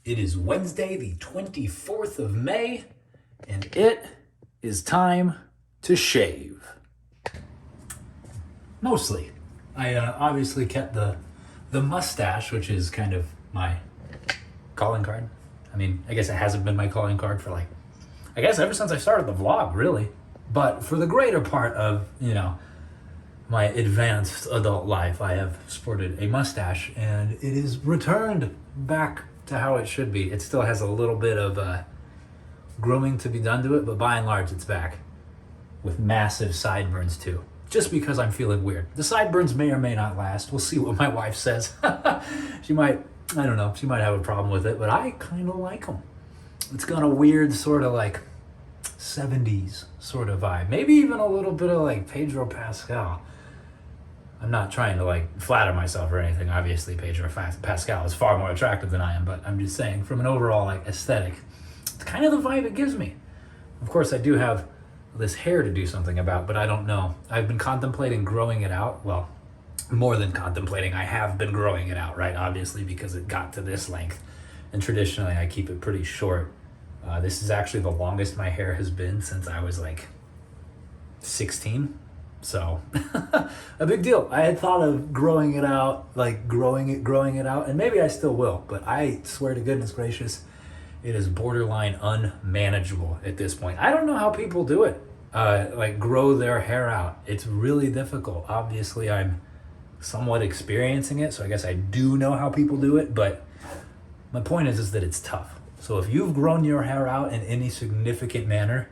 It is Wednesday, the 24th of May, and it is time to shave. Mostly. I obviously kept the mustache, which is kind of my calling card. I mean, I guess it hasn't been my calling card for I guess ever since I started the vlog, really. But for the greater part of, my advanced adult life, I have sported a mustache, and it is returned back to how it should be. It still has a little bit of grooming to be done to it, but by and large, it's back with massive sideburns too. Just because I'm feeling weird. The sideburns may or may not last. We'll see what my wife says. She might, I don't know, she might have a problem with it, but I kind of like them. It's got a weird sort of 70s sort of vibe. Maybe even a little bit of Pedro Pascal. I'm not trying to flatter myself or anything. Obviously, Pedro Pascal is far more attractive than I am, but I'm just saying from an overall aesthetic, it's kind of the vibe it gives me. Of course, I do have this hair to do something about, but I don't know. I've been contemplating growing it out. Well, more than contemplating, I have been growing it out, right? Obviously, because it got to this length. And traditionally, I keep it pretty short. This is actually the longest my hair has been since I was 16. So, a big deal. I had thought of growing it out, growing it out, and maybe I still will, but I swear to goodness gracious, it is borderline unmanageable at this point. I don't know how people do it, grow their hair out. It's really difficult. Obviously, I'm somewhat experiencing it, so I guess I do know how people do it, but my point is that it's tough. So if you've grown your hair out in any significant manner,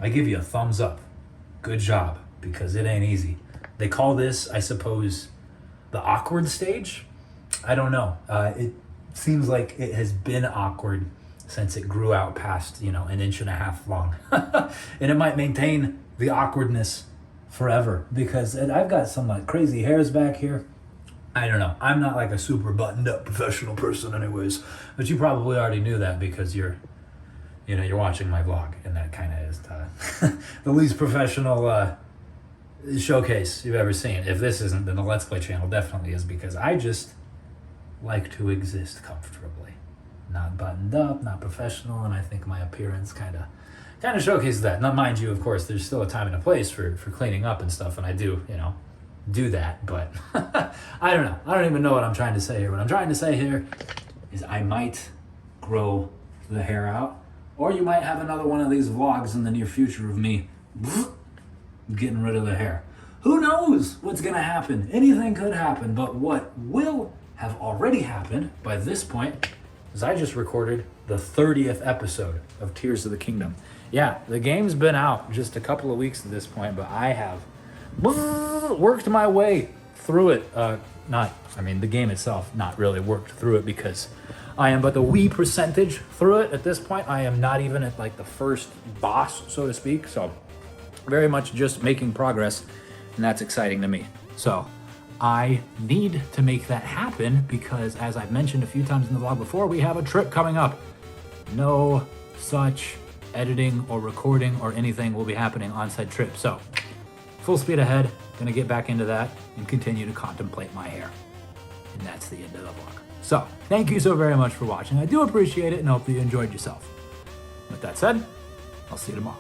I give you a thumbs up. Good job, because it ain't easy. They call this, I suppose, the awkward stage. I don't know. It seems like it has been awkward since it grew out past, an inch and a half long. And it might maintain the awkwardness forever because I've got some crazy hairs back here. I don't know. I'm not a super buttoned up professional person anyways, but you probably already knew that because you're watching my vlog, and that kind of is the least professional showcase you've ever seen. If this isn't, then the Let's Play channel definitely is, because I just like to exist comfortably. Not buttoned up, not professional, and I think my appearance kind of showcases that. Now, mind you, of course, there's still a time and a place for cleaning up and stuff, and I do, do that, but I don't know. I don't even know what I'm trying to say here. What I'm trying to say here is I might grow the hair out, or you might have another one of these vlogs in the near future of me getting rid of the hair. Who knows what's gonna happen? Anything could happen, but what will have already happened by this point is I just recorded the 30th episode of Tears of the Kingdom. Yeah, the game's been out just a couple of weeks at this point, but I have worked my way through it. The game itself not really worked through it because I am but the wee percentage through it at this point. I am not even at the first boss, so to speak. So very much just making progress, and that's exciting to me. So I need to make that happen because, as I've mentioned a few times in the vlog before, we have a trip coming up. No such editing or recording or anything will be happening on said trip. So full speed ahead, gonna get back into that and continue to contemplate my hair. And that's the end of the vlog. So, thank you so very much for watching. I do appreciate it and hope that you enjoyed yourself. With that said, I'll see you tomorrow.